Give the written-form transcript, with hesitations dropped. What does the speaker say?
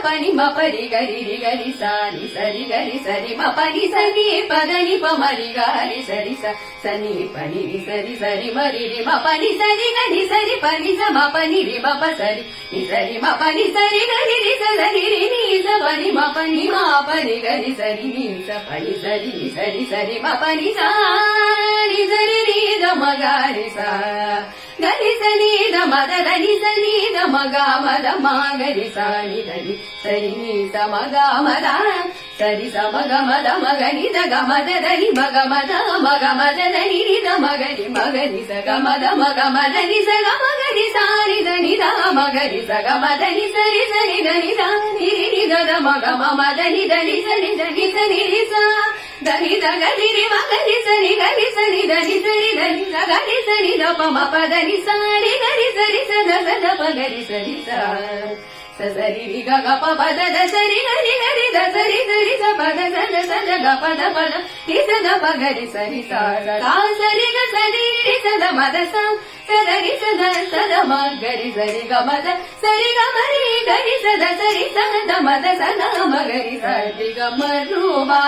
pani ma pari gari ri gari sa ni sari gari sari ma pani sani pagani pa mari gari sari sa sani pani ri sari mari ri ma pani sari gari sari pani sa ma pani ri ma pa sari ni sari ma pani sari gari ri sa sari ri ni sa pani ma pani gari sari ni sa pani sari ni sari ma pani sa ni sari ri da ma gari sa gari sani da ma da ni sani da ma ga ma da ma gari sani gari sari ni sa ma ga ma da sari sa ma ga ma da ma gari da ga ma da ni ma ga ma da ni ni da ma gari sa ga ma da ni sa ga ma gari sa ni da ni da ma gari sa ga ma da ni sari sari da ni da ni ni da da ma ga ma da ni da ni sari da ni sari ni sa da ni da ga ni ri ma gari sari da ni sari da ga ni sari da pa ma pa da ni sari gari sari sa da pa gari sari sa sari ri ga ga pa da sari gari da sari sa pa da ga pa da ni sa da pa gari sari sa sari ga sari ri sa da ma da sa sari sa da ma gari sari ga ma da sari ga ma ri gari sa da sari sa da ma da sa ma gari sari ga ma ru ba